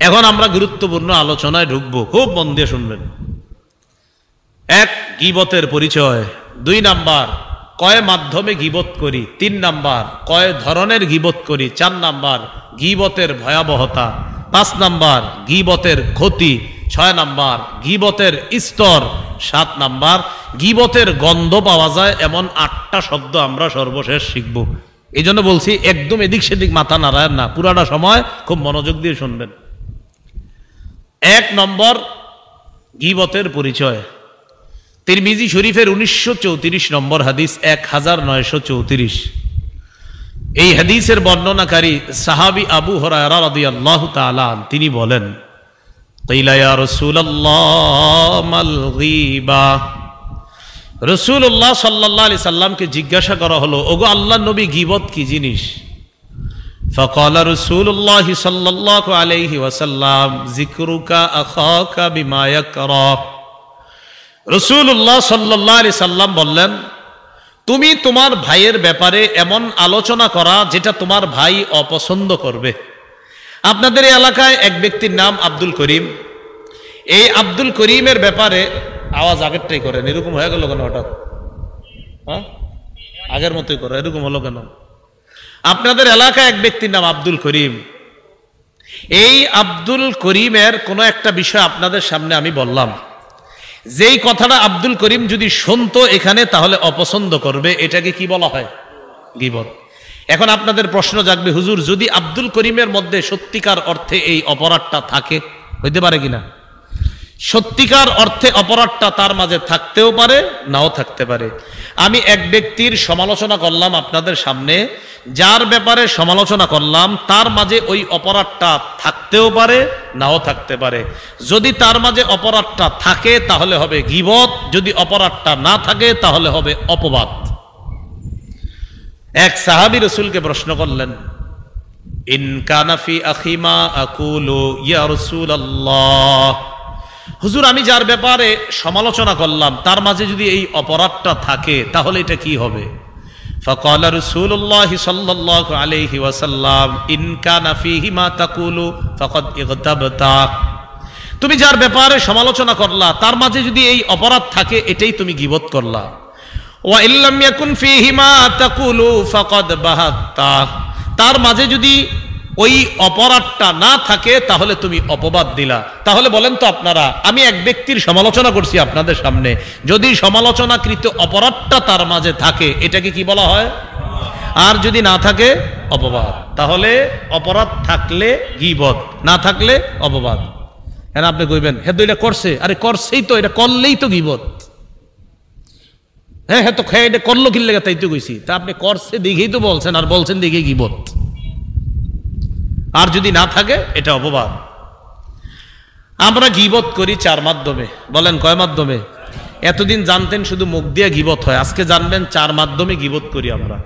এখন আমরা গুরুত্বপূর্ণ আলোচনায় ঢুকবো, খুব মন দিয়ে শুনবেন। এক, গীবতের পরিচয়। 2 নাম্বার, কয় মাধ্যমে গীবত করি। 3 নাম্বার, কয় ধরনের গীবত করি। 4 নাম্বার, গীবতের ভয়াবহতা। 5 নাম্বার, গীবতের ক্ষতি। 6 নাম্বার, গীবতের স্তর। 7 নাম্বার, গীবতের গন্ধ পাওয়া যায় এমন 8টা শব্দ আমরা সর্বশেষ শিখব। এই জন্য বলছি একদম এদিক সেদিক মাথা নাড়ায় না, পুরাটা সময় খুব মনোযোগ দিয়ে শুনবেন। 1 নম্বর, গীবতের পরিচয়। তিরমিজি শরীফের 1934 নম্বর হাদিস, 1934। এই হাদিসের বর্ণনাকারী সাহাবী আবু হুরায়রা রাদিয়াল্লাহু তাআলা তিনি বলেন, কিলা ইয়া রাসূলুল্লাহ মাল গীবা। রাসূলুল্লাহ সাল্লাল্লাহু আলাইহি সাল্লামকে জিজ্ঞাসা করা হলো, ওগো আল্লাহর নবী, গীবত কি জিনিস? ফাকালা রাসূলুল্লাহ সাল্লাল্লাহু আলাইহি ওয়াসাল্লাম, যিকরুকা আখাকা বিমা ইয়াকরা। রাসূলুল্লাহ সাল্লাল্লাহু আলাইহি সাল্লাম বললেন, তুমি তোমার ভাইয়ের ব্যাপারে এমন আলোচনা করা যেটা তোমার ভাই অপছন্দ করবে। আপনাদের এই এলাকায় এক ব্যক্তির নাম আব্দুল করিম। এই আব্দুল করিমের ব্যাপারে আওয়াজ আগেরটাই করেন, এরকম হয়ে গেল কেন হঠাৎ? হ্যাঁ, আগের মতোই করো, এরকম হলো কেন? আপনাদের এলাকায় এক ব্যক্তির নাম আব্দুল করিম। এই আব্দুল করিমের কোনো একটা বিষয় আপনাদের সামনে আমি বললাম, যেই কথাটা আব্দুল করিম যদি শুনতো এখানে তাহলে অপছন্দ করবে, এটাকে কি বলা হয়? গীবত। এখন আপনাদের প্রশ্ন জাগবে, হুজুর যদি আব্দুল করিমের মধ্যে সত্যিকার অর্থে এই অপরাধটা থাকে, হইতে পারে কিনা? সত্যিকার অর্থে অপরাধটা তার মাঝে থাকতেও পারে, নাও থাকতে পারে। আমি এক ব্যক্তির সমালোচনা করলাম আপনাদের সামনে, যার ব্যাপারে সমালোচনা করলাম তার মাঝে ওই অপরাধটা থাকতেও পারে, নাও থাকতে পারে। যদি তার মাঝে অপরাধটা থাকে তাহলে হবে গীবত, যদি অপরাধটা না থাকে তাহলে হবে অপবাদ। এক সাহাবী রাসূলকে প্রশ্ন করলেন, ইন কানা ফি আখি মা আকুলু ইয়া রাসূলুল্লাহ। হুজুর, আমি যার ব্যাপারে সমালোচনা করলাম তার মাঝে যদি এই অপরাধটা থাকে তাহলে এটা কি হবে? ফাকালা রাসূলুল্লাহ সাল্লাল্লাহু আলাইহি ওয়াসাল্লাম, ইন কানা ফীহি মা তাকুলু ফাকাদ ইগতাবতা। তুমি যার ব্যাপারে সমালোচনা করলা তার মাঝে যদি এই অপরাধ থাকে এটাই তুমি গীবত করলা। ওয়া ইল্লাম ইয়াকুন ফীহি মা তাকুলু ফাকাদ বাহাত্তা। তার মাঝে যদি ওই অপরাধটা না থাকে তাহলে তুমি অপবাদ দিলা। তাহলে বলেন তো আপনারা, আমি এক ব্যক্তির সমালোচনা করছি আপনাদের সামনে, যদি সমালোচনাকৃত অপরাধটা তার মাঝে থাকে এটাকে কি বলা হয়? আর যদি না থাকে অপবাদ। তাহলে অপরাধ থাকলে গীবত, না থাকলে অপবাদ। হ্যাঁ, আপনি কইবেন হ্যাঁ তো এটা করছে, আরে করছেই তো, এটা করলেই তো গীবত। হ্যাঁ হ্যাঁ, তো খেয়ে এটা করলো কি লেগে তাই তো কইছি। তা আপনি করছে দেখেই তো বলছেন, আর বলছেন দেখেই গীবত। আর যদি না থাকে এটা অপবাদ। আমরা গীবত করি 4 মাধ্যমে। বলেন কয় মাধ্যমে? এতদিন জানতেন শুধু মুখ দিয়ে গীবত হয়, আজকে জানবেন 4 মাধ্যমে গীবত করি আমরা।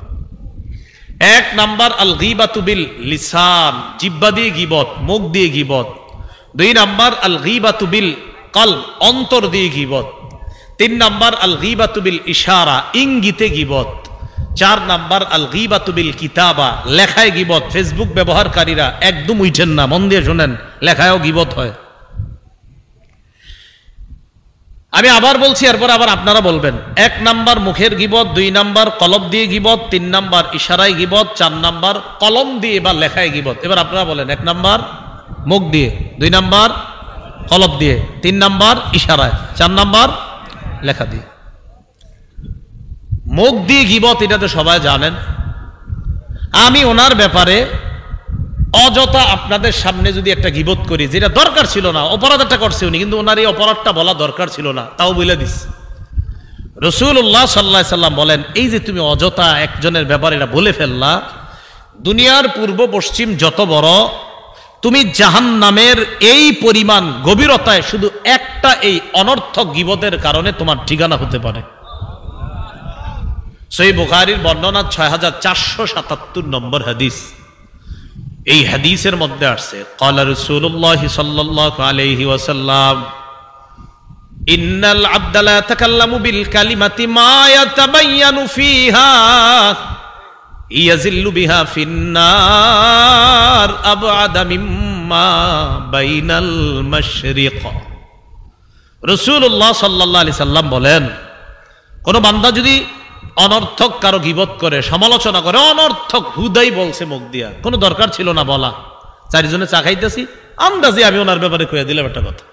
1 নাম্বার, আল গীবাতু বিল লিসান, জিহ্বা দিয়ে গীবত, মুখ দিয়ে গীবত। 2 নাম্বার, আল গীবাতু বিল কলব, অন্তর দিয়ে গীবত। 3 নাম্বার, আল গীবাতু বিল ইশারা, ইঙ্গিতে গীবত। 4 নাম্বার, আল গীবাতু বিল কিতাবা, লেখায় গীবত। ফেসবুক ব্যবহারকারীরা একদম উঠেন না, মন দিয়ে শোনেন, লেখায়ও গীবত হয়। আমি আবার বলছি, এরপর আবার আপনারা বলবেন। 1 নাম্বার মুখের গীবত, 2 নাম্বার কলব দিয়ে গীবত, 3 নাম্বার ইশারায় গীবত, 4 নাম্বার কলম দিয়ে বা লেখায় গীবত। এবার আপনারা বলেন, 1 নাম্বার মুখ দিয়ে, 2 নাম্বার কলব দিয়ে, 3 নাম্বার ইশারায়, 4 নাম্বার লেখা দিয়ে। মুখ দিয়ে গীবত এটা তো সবাই জানেন। আমি ওনার ব্যাপারে অযথা আপনাদের সামনে যদি একটা গীবত করি, যেটা দরকার ছিল না, অপরাধ একটা করছে উনি, কিন্তু ওনার এই অপরাধটা বলা দরকার ছিল না, তাও বলে দিস। রাসূলুল্লাহ সাল্লাল্লাহু আলাইহি সাল্লাম বলেন, এই যে তুমি অযথা একজনের ব্যাপারে এটা বলে ফেললা, দুনিয়ার পূর্ব পশ্চিম যত বড়, তুমি জাহান্নামের এই পরিমাণ গভীরতায় শুধু একটা এই অনর্থক গীবতের কারণে তোমার ঠিকানা হতে পারে। সহিহ বুখারীর বর্ণনা 6477 নম্বর হাদিস। এই হাদিসের মধ্যে আসছে, ক্বালা রাসূলুল্লাহ সাল্লাল্লাহু আলাইহি ওয়াসাল্লাম, ইন্নাল আবদা লা ইয়াতাকাল্লামু বিল কালিমাতি মা ইয়াতাবায়ানু ফিহা ইয়াজিল্লু বিহা ফিন নার আবআদা মিম্মা মিম্মা বাইনাল মাশরিক। রাসূলুল্লাহ সাল্লাল্লাহু আলাইহি সাল্লাম বলেন, কোন বান্দা যদি অনর্থক কারো গীবত করে, সমালোচনা করে, অনর্থক হুদাই বলছে মুখ দিয়া, কোনো দরকার ছিল না বলা, চারজনে চা খাইতেছি, আন্দাজে আমি ওনার ব্যাপারে কইয়া দিলাম একটা কথা।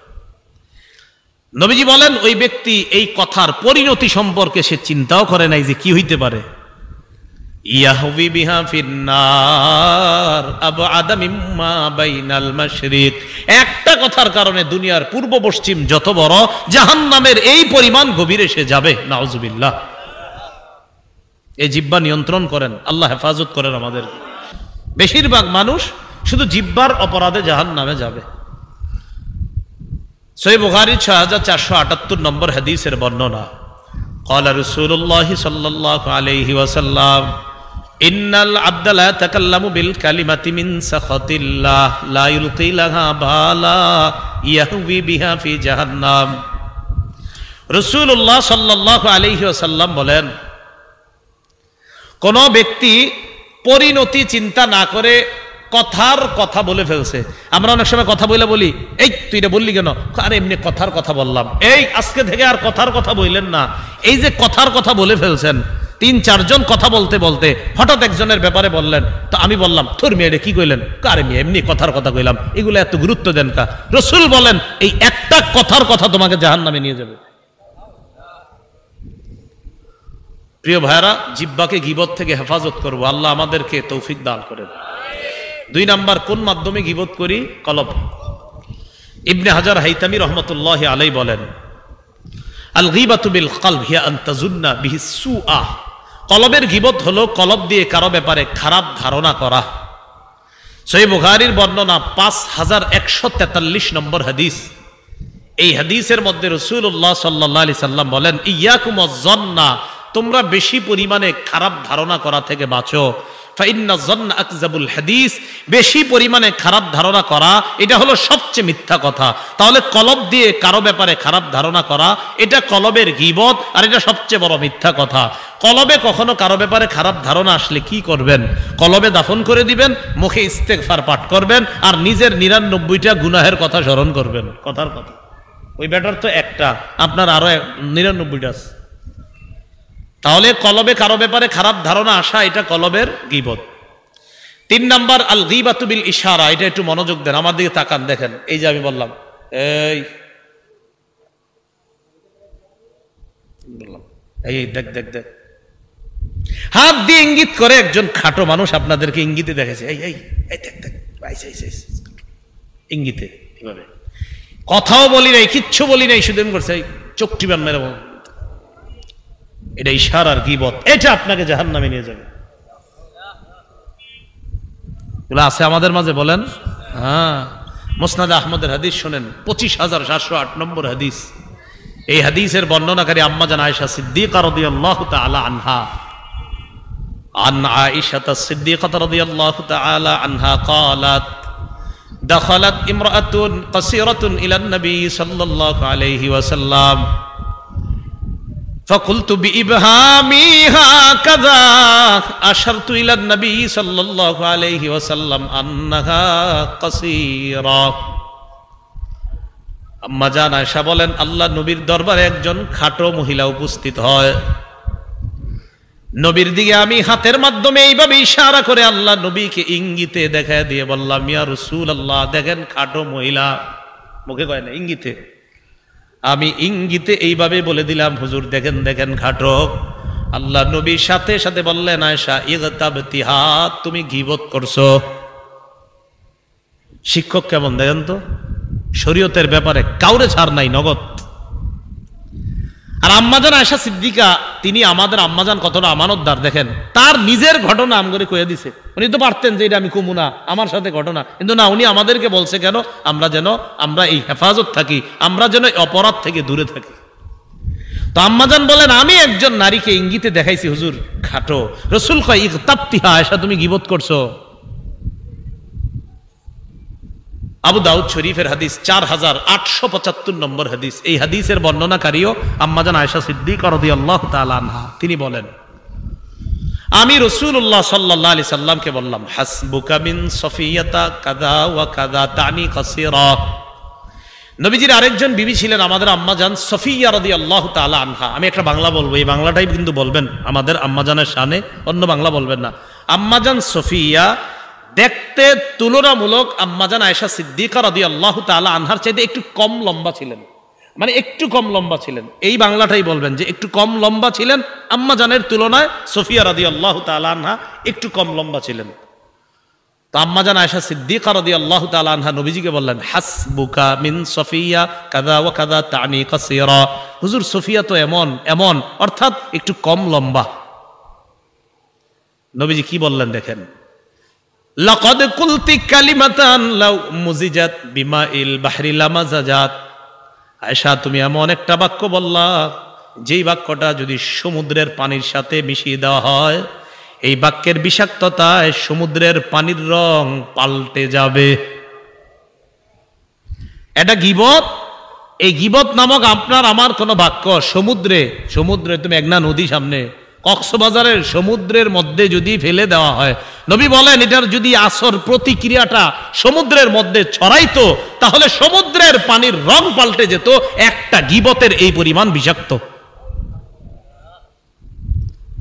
নবীজি বলেন, ওই ব্যক্তি এই কথার পরিণতি সম্পর্কে সে চিন্তাও করে নাই যে কি হইতে পারে। ইয়াহবি বিহা ফিন্নার আবআদা মিম্মা বাইনাল মাশরিক। একটা কথার কারণে দুনিয়ার পূর্ব পশ্চিম যত বড়, জাহান্নামের এই পরিমাণ গভীরে সে যাবে। নাউজুবিল্লাহ। এই জিহ্বা নিয়ন্ত্রণ করেন, আল্লাহ হেফাজত করেন আমাদের। বেশিরভাগ মানুষ শুধু জিহ্বার অপরাধে জাহান্নামে যাবে। সহিহ বুখারী 6478 নম্বর হাদিসের বর্ণনা, قال رسول الله صلى الله عليه وسلم إن العبد لا يتكلم بالكلمة من سخط الله لا يلقي لها بالا يهوي بها في جهنم। রাসূলুল্লাহ সাল্লাল্লাহু আলাইহি ওয়াসাল্লাম বলেন, কোন ব্যক্তি পরিণতি চিন্তা না করে কথার কথা বলে ফেলছে। আমরা অনেক সময় কথা বলি, এই তুই এটা বললি কেন? আরে এমনি কথার কথা বললাম। এই আজকে থেকে আর কথার কথা বললেন না। এই যে কথার কথা বলে ফেলছেন, ৩-৪ জন কথা বলতে বলতে হঠাৎ একজনের ব্যাপারে বললেন, তো আমি বললাম তোর মেয়ে কি কইলেন? আরে মেয়ে এমনি কথার কথা কইলাম। এগুলো এত গুরুত্ব দেন কা? রাসূল বলেন, এই একটা কথার কথা তোমাকে জাহান্নামে নিয়ে যাবে। প্রিয় ভাইরা, জিহ্বাকে গীবত থেকে হেফাজত করবো, আল্লাহ আমাদেরকে তৌফিক দান করেন। 2 নাম্বার, কোন মাধ্যমে গীবত করি? কলব। ইবনে হাজার হাইতামি রহমতুল্লাহি আলাইহি বলেন, আল গীবাতু বিল কলব হিয়া আন তাজুন্না বিহি সুআ। কলবের গীবত হলো কলব দিয়ে কারো ব্যাপারে খারাপ ধারণা করা। সহিহ বুখারীর বর্ণনা 5143 নম্বর হাদিস। এই হাদিসের মধ্যে রাসূলুল্লাহ সাল্লাল্লাহু আলাইহি সাল্লাম বলেন, ইয়াকুমুজ যন্না, তোমরা বেশি পরিমাণে খারাপ ধারণা করা থেকে বাঁচো। ফাইন্না যন্না আকযাবুল হাদিস, বেশি পরিমাণে খারাপ ধারণা করা এটা হলো সবচেয়ে মিথ্যা কথা। তাহলে কলব দিয়ে কারো ব্যাপারে খারাপ ধারণা করা এটা কলবের গীবত, আর এটা সবচেয়ে বড় মিথ্যা কথা। কলবে কখনো কারো ব্যাপারে খারাপ ধারণা আসলে কি করবেন? কলবে দাফন করে দিবেন, মুখে ইস্তেগফার পাঠ করবেন, আর নিজের 99টা গুনাহের কথা স্মরণ করবেন। কথার কথা, ওই ব্যাটার তো একটা, আপনার আরো 99টা আছে। তাহলে কলবে কারো ব্যাপারে খারাপ ধারণা আসা এটা কলবের গীবত। 3 নাম্বার, আল গীবাতু বিল ইশারা। এটা একটু মনোযোগ দেন, আমার দিকে তাকান, দেখেন। এই যে আমি বললাম, এই বললাম, এই দেখ দেখ দেখ, হাত দিয়ে ইঙ্গিত করে একজন খাটো মানুষ আপনাদেরকে ইঙ্গিতে দেখেছে, এই এই দেখ দেখ, ইঙ্গিতে এভাবে। কথাও বলি নাই, কিচ্ছু বলি নাই, শুধু এমন করছে, চোখটি বান মেরে। এটা ইশারার গীবত, এটা আপনাকে জাহান্নামে নিয়ে যাবে। এগুলো আছে আমাদের মাঝে, বলেন। হ্যাঁ, মুসনাদ আহমদের হাদিস শুনেন, 25708 নম্বর হাদিস। এই হাদিসের বর্ণনাকারী আম্মা জান আয়েশা সিদ্দিকা রাদিয়াল্লাহু তাআলা আনহা। আন আয়েশা সিদ্দিকা রাদিয়াল্লাহু তাআলা আনহা قالت دخلت امرأة قصيرة إلى النبي صلى الله عليه وسلم فقلت بإبهامي هكذا أشرت إلى النبي صلى الله عليه وسلم أنها قصيرة। আম্মা জান আয়েশা বলেন, আল্লাহ নবীর দরবারে একজন খাটো মহিলা উপস্থিত হয়। নবীর দিকে আমি হাতের মাধ্যমে এইভাবে ইশারা করে আল্লাহ নবীকে ইঙ্গিতে দেখায় দিয়ে বললাম, ইয়া রাসূলুল্লাহ, দেখেন খাটো মহিলা। মুখে কয় না, ইঙ্গিতে। আমি ইঙ্গিতে এইভাবে বলে দিলাম, হুজুর দেখেন দেখেন খাটো। আল্লাহ নবীর সাথে সাথে বললেন, আয়েশা ইগতাবতিহা, তুমি গীবত করছো। শিক্ষক কেমন দেখেন তো, শরীয়তের ব্যাপারে কাউরে ছাড় নাই, নগদ। আর আম্মাজান আয়েশা সিদ্দিকা, তিনি আমাদের আম্মাজান কতটা আমানতদার দেখেন। তার নিজের ঘটনা আমগরে কইয়া দিছে। উনি তো পারতেন যে এটা আমি কমু না, আমার সাথে ঘটনা, কিন্তু না, উনি আমাদেরকে বলছে কেন? আমরা এই হেফাজত থাকি, আমরা যেন অপরাধ থেকে দূরে থাকি। তো আম্মাজান বলেন, আমি একজন নারীকে ইঙ্গিতে দেখাইছি হুজুর খাটো। রাসূল কয়, ইগতাবতিহা, আয়েশা তুমি গীবত করছো। আবু দাউদ শরীফের হাদিস 4875 নম্বর হাদিস। এই হাদিসের বর্ণনাকারীও আম্মা জান আয়েশা সিদ্দিকা রাদিয়াল্লাহু তাআলা আনহা। তিনি বলেন, আমি রাসূলুল্লাহ সাল্লাল্লাহু আলাইহি সাল্লামকে বললাম, হাসবুকা মিন সফিয়াতা কাযা ওয়া কাযা তানি কাসীরা। নবীজির আরেকজন বিবি ছিলেন আমাদের আম্মাজান সফিয়া রাদিয়াল্লাহু তাআলা আনহা। আমি একটা বাংলা বলবো, এই বাংলাটাই কিন্তু বলবেন আমাদের আম্মাজানের শানে, অন্য বাংলা বলবেন না। আম্মাজান সফিয়া দেখতে তুলনামূলক আম্মাজান আয়েশা সিদ্দিকা রাদিয়াল্লাহু তাআলা আনহার চাইতে একটু কম লম্বা ছিলেন, মানে একটু কম লম্বা ছিলেন। এই বাংলাটাই বলবেন যে একটু কম লম্বা ছিলেন আম্মাজানের তুলনায়। সফিয়া রাদিয়াল্লাহু তাআলা আনহা একটু কম লম্বা ছিলেন। তো আম্মাজান আয়েশা সিদ্দিকা রাদিয়াল্লাহু তাআলা আনহা নবীজিকে বললেন, হাসবুকা মিন সফিয়া কাযা ওয়া কাযা তানি কাসীরা। হুজুর, সফিয়া তো এমন এমন, অর্থাৎ একটু কম লম্বা। নবীজি কি বললেন দেখেন, লাকাদ কুলতি কালিমাতান লাউ মুজিজাত বিমাইল বাহরি লামাজাজাত। আয়েশা, তুমি এমন একটা বাক্য বললা, যেই বাক্যটা যদি সমুদ্রের পানির সাথে মিশিয়ে দেওয়া হয়, এই বাক্যের বিষাক্ততায় সমুদ্রের পানির রং পাল্টে যাবে। এটা গীবত। এই গীবত নামক আপনার আমার কোন বাক্য সমুদ্রে তুমি একনা নদী সামনে কক্সবাজারের সমুদ্রের মধ্যে যদি ফেলে দেওয়া হয়, নবী বলেন এটার যদি আসর প্রতিক্রিয়াটা সমুদ্রের মধ্যে ছড়াইতো, তাহলে সমুদ্রের পানির রং পাল্টে যেত। একটা গীবতের এই পরিমাণ বিষাক্ত।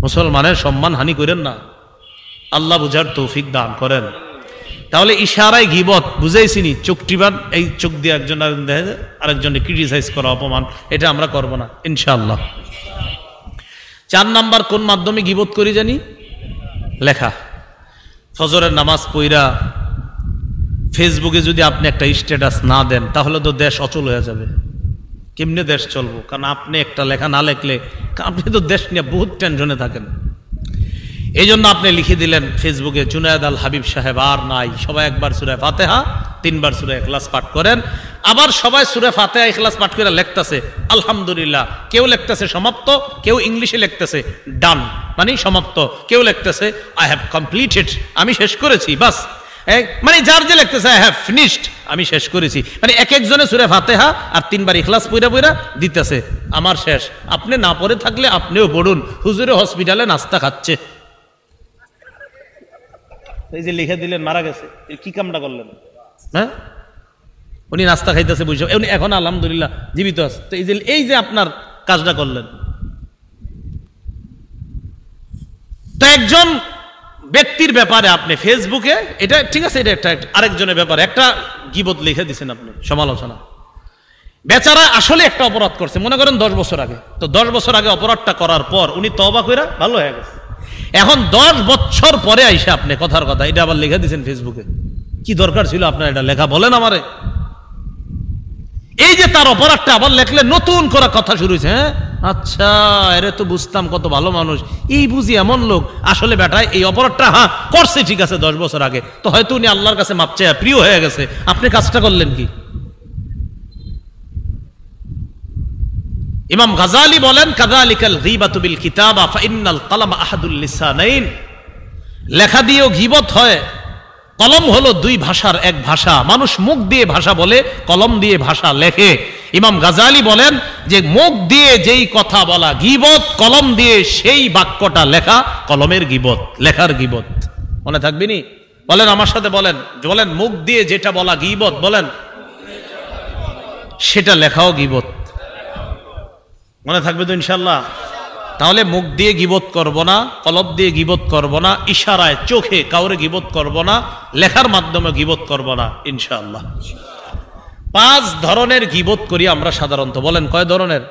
মুসলমানের সম্মান হানি করেন না, আল্লাহ বুঝার তৌফিক দান করেন। তাহলে ইশারায় গীবত বুঝাইছিনি, চোখ টিবান, এই চোখ দিয়ে একজন আরেকজনকে ক্রিটিসাইজ করা, অপমান, এটা আমরা করব না ইনশাআল্লাহ। 4 নাম্বার কোন মাধ্যমে গীবত করি জানি? লেখা। ফজরের নামাজ পড়া ফেসবুকে যদি আপনি একটা স্ট্যাটাস না দেন, তাহলে তো দেশ অচল হয়ে যাবে। কেমনে দেশ চলবো? কারণ আপনি একটা লেখা না লিখলে আপনি তো দেশ নিয়ে বহুত টেনশনে থাকেন। এই জন্য আপনি লিখে দিলেন ফেসবুকে, জুনায়েদ আল হাবিব সাহেব আর নাই, সবাই একবার সূরা ফাতিহা 3 বার সূরা ইখলাস পাঠ করেন। আবার সবাই সূরা ফাতিহা ইখলাস পাঠ করে লিখতেছে আলহামদুলিল্লাহ, কেউ লিখতেছে সমাপ্ত, কেউ ইংলিশে লিখতেছে ডান মানে সমাপ্ত, কেউ লিখতেছে আই হ্যাভ কমপ্লিটেড, আমি শেষ করেছি, বাস। মানে যার যে লিখতেছে আই হ্যাভ ফিনিশড, আমি শেষ করেছি। মানে এক একজনে সূরা ফাতিহা আর 3 বার ইখলাস পড়া দিতেছে, আমার শেষ। আপনি না পড়ে থাকলে আপনিও পড়ুন, হুজুরে হসপিটালে নাস্তা খাচ্ছে। এই যে লিখে দিলেন মারা গেছে, কি কামটা করলেন? হ্যাঁ, উনি নাস্তা খাইতেছে বুঝছো, উনি এখন আলহামদুলিল্লাহ জীবিত আছে। তো এই যে আপনার কাজটা করলেন। তো একজন ব্যক্তির ব্যাপারে আপনি ফেসবুকে, এটা ঠিক আছে, এটা একটা আরেকজনের ব্যাপারে একটা গীবত লিখে দিচ্ছেন আপনি, সমালোচনা। বেচারা আসলে একটা অপরাধ করছে, মনে করেন 10 বছর আগে। তো 10 বছর আগে অপরাধটা করার পর উনি তওবা কইরা ভালো হয়ে গেছে। এখন 10 বছর পরে আইসা আপনি কথার কথা এটা আবার লিখে দিচ্ছেন ফেসবুকে। কি দরকার ছিল আপনার এটা লেখা? বলেন আমারে। এই যে তার অপরাধটা আবার লেখলে নতুন করে কথা শুরু হয়েছে। হ্যাঁ, আচ্ছা, এরে তো বুঝতাম কত ভালো মানুষ, এই বুঝি এমন লোক। আসলে বেটায় এই অপরাধটা করছে ঠিক আছে 10 বছর আগে, তো হয়তো উনি আল্লাহর কাছে মাপ চায় প্রিয় হয়ে গেছে। আপনি কাজটা করলেন কি? ইমাম গাজালি বলেন, কাযালিকাল গীবাতু বিল কিতাবা ফাইন্নাল কলাম আহাদুল লিসানাইন। লেখা দিয়েও গীবত হয়। কলম হলো 2 ভাষার এক ভাষা। মানুষ মুখ দিয়ে ভাষা বলে, কলম দিয়ে ভাষা লেখে। ইমাম গাজালি বলেন যে মুখ দিয়ে যেই কথা বলা গীবত, কলম দিয়ে সেই বাক্যটা লেখা কলমের গীবত, লেখার গীবত। মনে থাকবে নি? বলেন আমার সাথে, বলেন বলেন, মুখ দিয়ে যেটা বলা গীবত, বলেন সেটা লেখাও গীবত। মনে থাকবে তো ইনশাআল্লাহ? তাহলে মুখ দিয়ে গীবত করব না, কলম দিয়ে গীবত করব না, ইশারায় চোখে কাউরে গীবত করব না, লেখার মাধ্যমে গীবত করব না ইনশাআল্লাহ। 5 ধরনের গীবত করি আমরা সাধারণত। বলেন কয় ধরনের?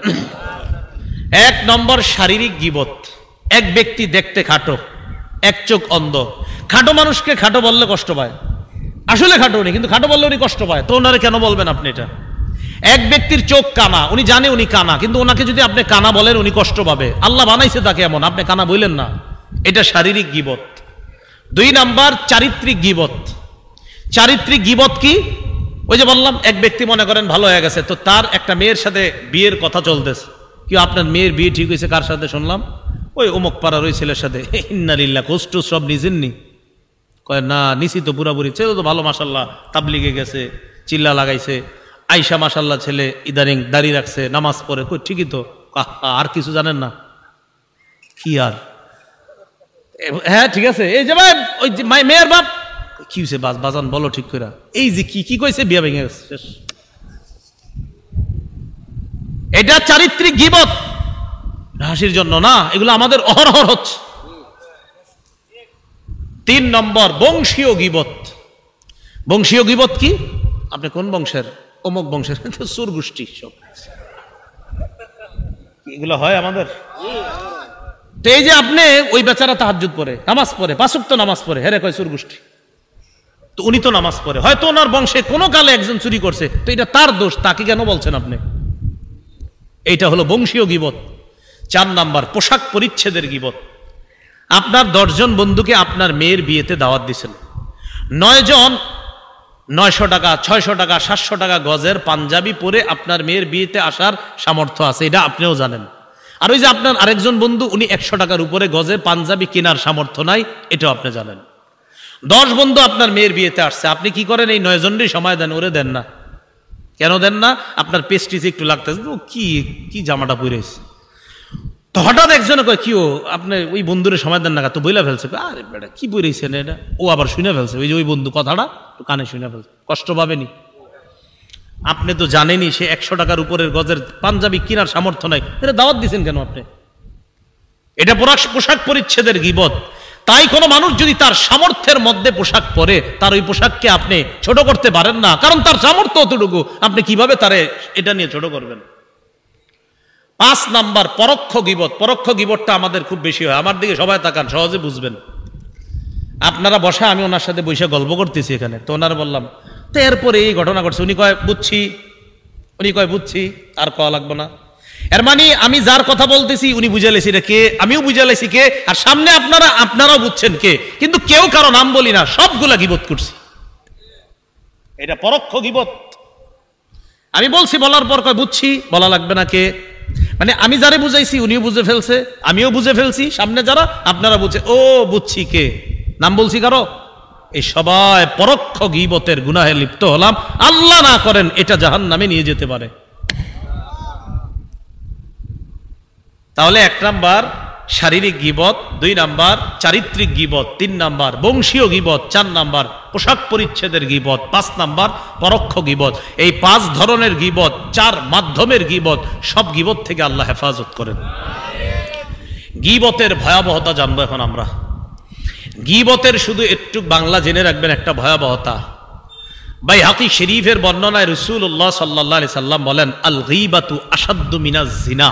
1 নম্বর শারীরিক গীবত। এক ব্যক্তি দেখতে খাটো, এক চোখ অন্ধ। খাটো মানুষকে খাটো বললে কষ্ট পায়, আসলে খাটো উনি, কিন্তু খাটো বললে উনি কষ্ট পায়। তো ওনারে কেন বলবেন আপনি এটা? এক ব্যক্তির চোখ কানা, উনি জানে উনি কানা, কিন্তু ওনাকে যদি আপনি কানা বলেন উনি কষ্ট পাবে। আল্লাহ বানাইছে তাকে এমন, আপনি কানা বললেন না, এটা শারীরিক গীবত। 2 নাম্বার চারিত্রিক গীবত। চারিত্রিক গীবত কি? ওই যে বললাম, এক ব্যক্তি মনে করেন ভালো হয়ে গেছে, তো তার একটা মেয়ের সাথে বিয়ের কথা চলতেছে। কি আপনার মেয়ের বিয়ে ঠিক হয়েছে? কার সাথে শুনলাম? ওই অমুক পাড়ার ওই ছেলের সাথে। ইন্নালিল্লাহ, কষ্ট সব নিজেননি? কয় না, নিছি তো পুরাপুরি। ছেলে তো ভালো মাশাআল্লাহ, তাবলিগে গেছে, চিল্লা লাগাইছে। আইসা মাশাআল্লাহ ছেলে ইদানিং দাড়ি রাখছে, নামাজ পড়ে। কই ঠিকই তো, আর কিছু জানেন না? কি আর হ্যাঁ ঠিক আছে, এই যে ভাই ওই মেয়ের বাপ কি হয়েছে বাজান বলো ঠিক করে, এই যে কি কইছে বিয়া ভেঙে গেছে শেষ। এটা চারিত্রিক গীবত, হাসির জন্য না, এগুলো আমাদের অহরহ হচ্ছে। 3 নম্বর বংশীয় গীবত। বংশীয় গীবত কি? আপনি কোন বংশের? অমুক বংশের, সুর গোষ্ঠী সব এগুলো হয় আমাদের। তো এই যে আপনি ওই বেচারা তাহাজ্জুদ পড়ে, নামাজ পড়ে, 5 ওয়াক্ত নামাজ পড়ে, হেরে কয় সুর গোষ্ঠী। তো উনি তো নামাজ পড়ে, হয়তো ওনার বংশে কোনো কালে একজন চুরি করছে, তো এটা তার দোষ, তাকে কেন বলছেন আপনি? এইটা হলো বংশীয় গীবত। 4 নাম্বার পোশাক পরিচ্ছেদের গীবত। আপনার 10 জন বন্ধুকে আপনার মেয়ের বিয়েতে দাওয়াত দিয়েছেন, 9 জন 900 টাকা 600 টাকা 700 টাকা গজের পাঞ্জাবি পরে আপনার মেয়ের বিয়েতে আসার সামর্থ্য আছে, এটা আপনিও জানেন। আর ওই যে আপনার আরেকজন বন্ধু, উনি 100 টাকার উপরে গজে পাঞ্জাবি কেনার সামর্থ্য নাই, এটাও আপনি জানেন। 10 বন্ধু আপনার মেয়ের বিয়েতে আসছে, আপনি কি করেন? এই 9 জনেরই সময় দেন, ওরে দেন না। কেন দেন না? আপনার পেস্টিজ একটু লাগতেছে, তো কি জামাটা পরেছে। তো হঠাৎ একজনে কয়, কি ও আপনি ওই বন্ধুরে সময় দেন না, তো বইলা ফেলছে, আরে বেটা কি পরেছেন এটা, ও আবার শুনে ফেলছে, ওই যে ওই বন্ধু কথাটা কানে শুনে ফেলছে, কষ্ট পাবেনি। আপনি তো জানেনই সে 100 টাকার উপরের গজের পাঞ্জাবি কেনার সামর্থ্য নাই, এটা দাওয়াত দিচ্ছেন কেন আপনি? এটা পোশাক পরিচ্ছেদের গীবত। তাই কোনো মানুষ যদি তার সামর্থ্যের মধ্যে পোশাক পরে, তার ওই পোশাককে আপনি ছোট করতে পারেন না, কারণ তার সামর্থ্য অতটুকু, আপনি কিভাবে তারে এটা নিয়ে ছোট করবেন? 5 নাম্বার পরোক্ষ গীবত। পরোক্ষ গীবতটা আমাদের খুব বেশি হয়। আমার দিকে সবাই তাকান, সহজে বুঝবেন। আপনারা বসা, আমি ওনার সাথে বসে গল্প করতেছি এখানে, তো ওনার বললাম, তো এরপরে এই ঘটনা ঘটছে, উনি কয় বুঝছি, উনি কয় বুঝছি, আর কওয়া লাগবে না। এর মানে আমি যার কথা বলতেছি উনি বুঝে লেছি রে কে, আমিও বুঝে লেছি কে, আর সামনে আপনারাও বুঝছেন কে, কিন্তু কেউ কারো নাম বলি না, সবগুলা গীবত করছি। এটা পরোক্ষ গীবত। আমি বলছি, বলার পর কয় বুঝছি, বলা লাগবে না কে, মানে আমি যারে বুঝাইছি উনিও বুঝে ফেলছে, আমিও বুঝে ফেলছি, সামনে যারা আপনারা বুঝে, ও বুঝছি কে, নাম বলছি কারো। এই সবাই পরোক্ষ গীবতের গুনাহে লিপ্ত হলাম। আল্লাহ না করেন এটা জাহান্নামে নিয়ে যেতে পারে। তাহলে 1 নাম্বার শারীরিক গীবত, 2 নাম্বার চারিত্রিক গীবত, 3 নাম্বার বংশীয় গীবত, 4 নাম্বার পোশাক পরিচ্ছেদের গীবত, 5 নাম্বার পরোক্ষ গীবত। এই 5 ধরনের গীবত, 4 মাধ্যমের গীবত, সব গীবত থেকে আল্লাহ হেফাজত করেন। গীবতের ভয়াবহতা জানবো এখন আমরা। গীবতের শুধু একটু বাংলা জেনে রাখবেন একটা ভয়াবহতা। বাইহাকি শরীফের বর্ণনায় রাসূলুল্লাহ সাল্লাল্লাহু আলাইহি সাল্লাম বলেন, আল গীবাতু আশাদ্দু মিনাজ জিনা।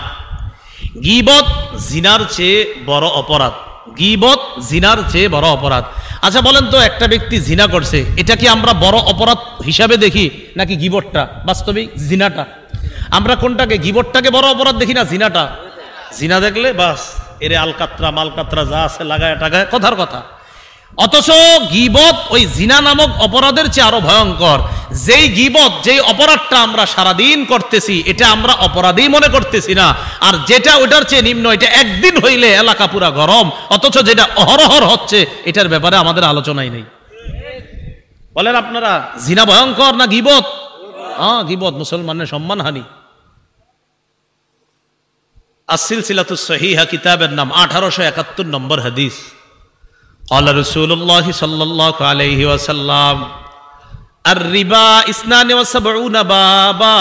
গীবত জিনার চেয়ে বড় অপরাধ। গীবত জিনার চেয়ে বড় অপরাধ। আচ্ছা বলেন তো, একটা ব্যক্তি জিনা করছে, এটা কি আমরা বড় অপরাধ হিসাবে দেখি, নাকি গীবতটা? বাস্তবিক জিনাটা। আমরা কোনটাকে, গীবতটাকে বড় অপরাধ দেখি না জিনাটা? জিনা দেখলে বাস এরে আলকাতরা মালকাতরা যা আছে লাগায় টাকায়, কথার কথা। অথচ গীবত ওই জিনা নামক অপরাধের চেয়ে আরো ভয়ঙ্কর। যেই গীবত, যেই অপরাধটা আমরা সারাদিন করতেছি, এটা আমরা অপরাধই মনে করতেছি না, আর যেটা ওটার চেয়ে নিম্ন, এটা একদিন হইলে এলাকা পুরা গরম, অথচ যেটা অহরহর হচ্ছে এটার ব্যাপারে আমাদের আলোচনাই নেই। বলেন আপনারা, জিনা ভয়ঙ্কর না গীবত? হ্যাঁ, গীবত মুসলমানের সম্মানহানি। আস-সিলসিলাতুস সহিহা কিতাবের নাম, 1871 নম্বর হাদিস। قال رسول الله صلى الله عليه وسلم الربا 72 بابا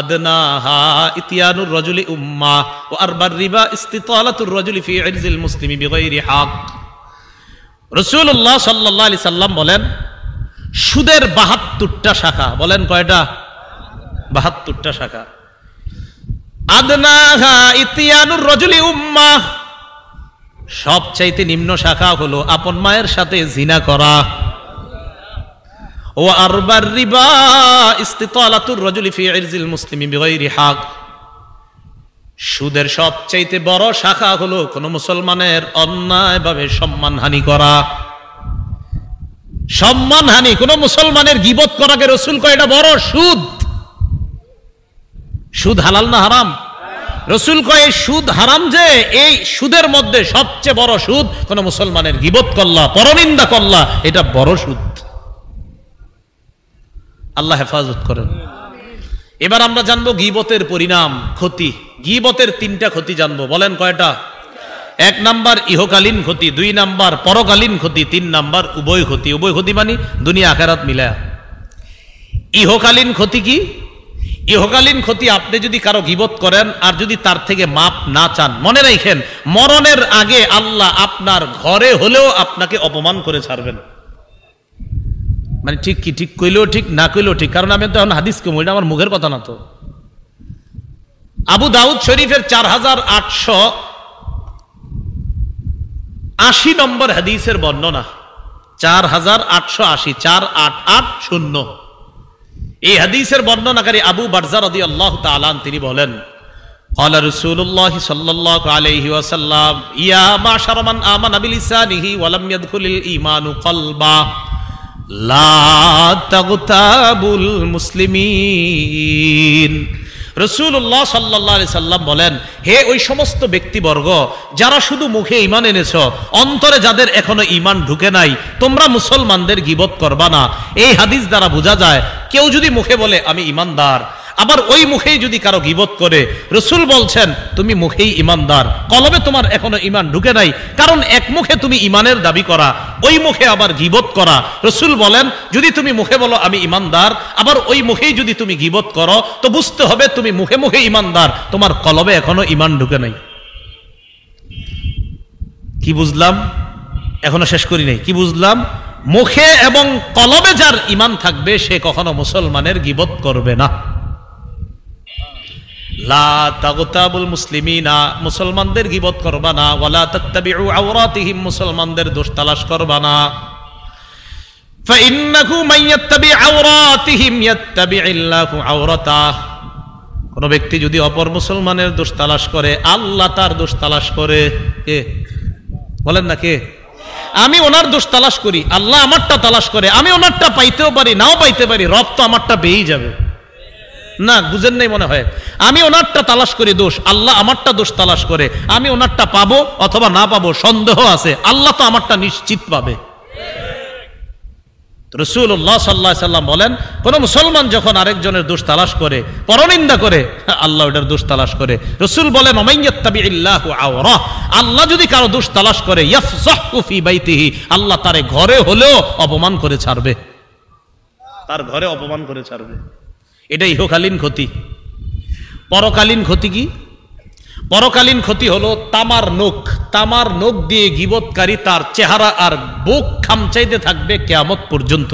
أدناها إتيان الرجل أمة وأربى الربا استطالة الرجل في عرض المسلم بغير حق। রাসূলুল্লাহ সাল্লাল্লাহু আলাইহি সাল্লাম বলেন, সুদের 72টা শাখা। বলেন কয়টা? 72টা শাখা। আদনাহা ইতিয়ানুর রাজুলি উম্মাহ, সবচাইতে নিম্ন শাখা হলো আপন মায়ের সাথে জিনা করা। ও আরবার রিবা ইস্তিতালাতুর রাজুলি ফি ইরজিল মুসলিমি বিগাইরি হক, সুদের সবচাইতে বড় শাখা হলো কোন মুসলমানের অন্যায়ভাবে সম্মানহানি করা। সম্মানহানি, কোন মুসলমানের গীবত করাকে রাসূল কয় এটা বড় সুদ। সুদ হালাল না হারাম? রাসূল কয় সুদ হারাম, যে এই সুদের মধ্যে সবচেয়ে বড় সুদ কোন মুসলমানের গীবত করলা, পরনিন্দা করলা, এটা বড় সুদ। আল্লাহ হেফাজত করেন। এবার আমরা জানবো গীবতের পরিণাম, ক্ষতি। গীবতের 3টা ক্ষতি জানবো। বলেন কয়টা? এক নাম্বার ইহকালীন ক্ষতি, 2 নাম্বার পরকালীন ক্ষতি, 3 নাম্বার উভয় ক্ষতি। উভয় ক্ষতি মানে দুনিয়া আখিরাত মিলা। ইহকালীন ক্ষতি কি? ইহকালীন ক্ষতি আপনি যদি কারো গীবত করেন আর যদি তার থেকে মাপ না চান, মনে রাখেন মরণের আগে আল্লাহ আপনার ঘরে হলেও আপনাকে অপমান করে ছাড়বেন। মানে ঠিক কি? ঠিক কইলেও ঠিক, না কইলেও ঠিক, কারণ আমি তো এখন হাদিস কম, এটা আমার মুখের কথা না তো। আবু দাউদ শরীফের 4880 নম্বর হাদিসের বর্ণনা, 4880, 4880। এই হাদিসের বর্ণনাকারী আবু বারজা রাদিয়াল্লাহু তাআলা তিনি বলেন, ক্বালা রাসূলুল্লাহ সাল্লাল্লাহু আলাইহি ওয়াসাল্লাম, ইয়া মাশারা মান আমানা বিলিসানিহি ওয়া লাম ইয়াদখুলিল ঈমানু কলবা লা তাগতাবুল মুসলিমিন। রাসূলুল্লাহ সাল্লাল্লাহু আলাইহি সাল্লাম বলেন, হে ওই সমস্ত ব্যক্তিবর্গ যারা শুধু মুখে ঈমান এনেছো, অন্তরে যাদের এখনো ঈমান ঢুকে নাই, তোমরা মুসলমানদের গীবত করবা না। এই হাদিস দ্বারা বোঝা যায় কেউ যদি মুখে বলে আমি ঈমানদার, আবার ওই মুখেই যদি কারো গীবত করে, রাসূল বলছেন তুমি মুখেই ঈমানদার, কলবে তোমার এখনো ঈমান ঢুকে নাই। কারণ এক মুখে তুমি ঈমানের দাবি করা, ওই মুখে আবার গীবত করা। রাসূল বলেন যদি তুমি মুখে বলো আমি ঈমানদার, আবার ওই মুখেই যদি তুমি গীবত করো, তো বুঝতে হবে তুমি মুখে মুখে ঈমানদার, তোমার কলবে এখনো ঈমান ঢুকে নাই। কি বুঝলাম? এখনো শেষ করি নাই। কি বুঝলাম? মুখে এবং কলবে যার ঈমান থাকবে সে কখনো মুসলমানের গীবত করবে না। লা তাগতাবুল মুসলিমিনা, মুসলমানদের গীবত করবা না। ওয়ালা তাত্তাবিউ আওরাতিহিম, মুসলমানদের দোষ তালাশ করবা না। ফাইন্নাহু মান ইয়াত্তাবি আওরাতিহিম ইয়াত্তাবিউল্লাহু আওরাতাহ, কোন ব্যক্তি যদি অপর মুসলমানের দোষ তালাশ করে, আল্লাহ তার দোষ তালাশ করে। কে বলেন না? কে? আমি ওনার দোষ তালাশ করি, আল্লাহ আমারটা তালাশ করে। আমি ওনারটা পাইতেও পারি, নাও পাইতে পারি, রব তো আমারটা পেয়েই যাবে। না বুঝেন নাই মনে হয়? আমি ওনারটা তালাশ করি দোষ, আল্লাহ আমারটা দোষ তালাশ করে। আমি ওনারটা পাবো অথবা না পাবো সন্দেহ আছে, আল্লাহ তো আমারটা নিশ্চিত পাবে। রাসূলুল্লাহ সাল্লাল্লাহু আলাইহি সাল্লাম বলেন, কোন মুসলমান যখন আরেকজনের দোষ তালাশ করে, পরনিন্দা করে, আল্লাহ ওটার দোষ তালাশ করে। রাসূল বলেন ওমাইয়াত্তাবিল্লাহু আওরা, আল্লাহ যদি কারো দোষ তালাশ করে, ইয়াফযাহু ফি বাইতিহি, আল্লাহ তারে ঘরে হলেও অপমান করে ছাড়বে, তার ঘরে অপমান করে ছাড়বে। এটা ইহকালীন ক্ষতি। পরকালীন ক্ষতি কি? পরকালীন ক্ষতি হলো তামার নখ। তামার নখ দিয়ে গীবতকারী তার চেহারা আর বুক খামচাইতে থাকবে কিয়ামত পর্যন্ত।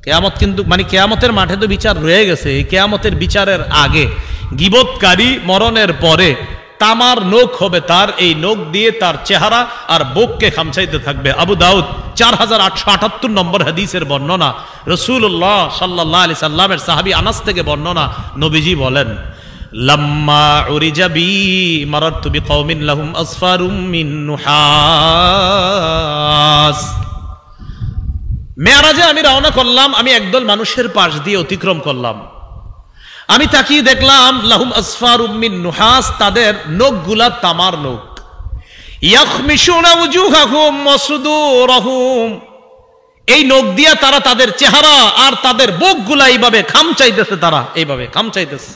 কিয়ামত কিন্তু মানে কিয়ামতের মাঠে তো বিচার রয়ে গেছে, এই কিয়ামতের বিচারের আগে গীবতকারী মরণের পরে তামার নখ হবে তার, এই নখ দিয়ে তার চেহারা আর বুককে খামচাইতে থাকবে। আবু দাউদ 4878 নম্বর হাদিসের বর্ণনা, রাসূলুল্লাহ সাল্লাল্লাহু আলাইহি সাল্লামের সাহাবী আনাস থেকে বর্ণনা, নবীজি বলেন, লাম্মা উরিজা বি মারারতু বিকওমিন লাহুম আসফারুম মিন নুহাস। মেরাজে আমি রওনা করলাম, আমি একদল মানুষের পাশ দিয়ে অতিক্রম করলাম। আমি তাকিয়ে দেখলাম লাহুম আসফারুম মিন নুহাস, তাদের নখগুলা তামার নখ। ইয়াখমিশুনা উজুহাহুম ওয়া সুদুরহুম, এই নখ দিয়া তারা তাদের চেহারা আর তাদের বুকগুলা এইভাবে খামচাইতেছে, তারা এইভাবে খামচাইতেছে।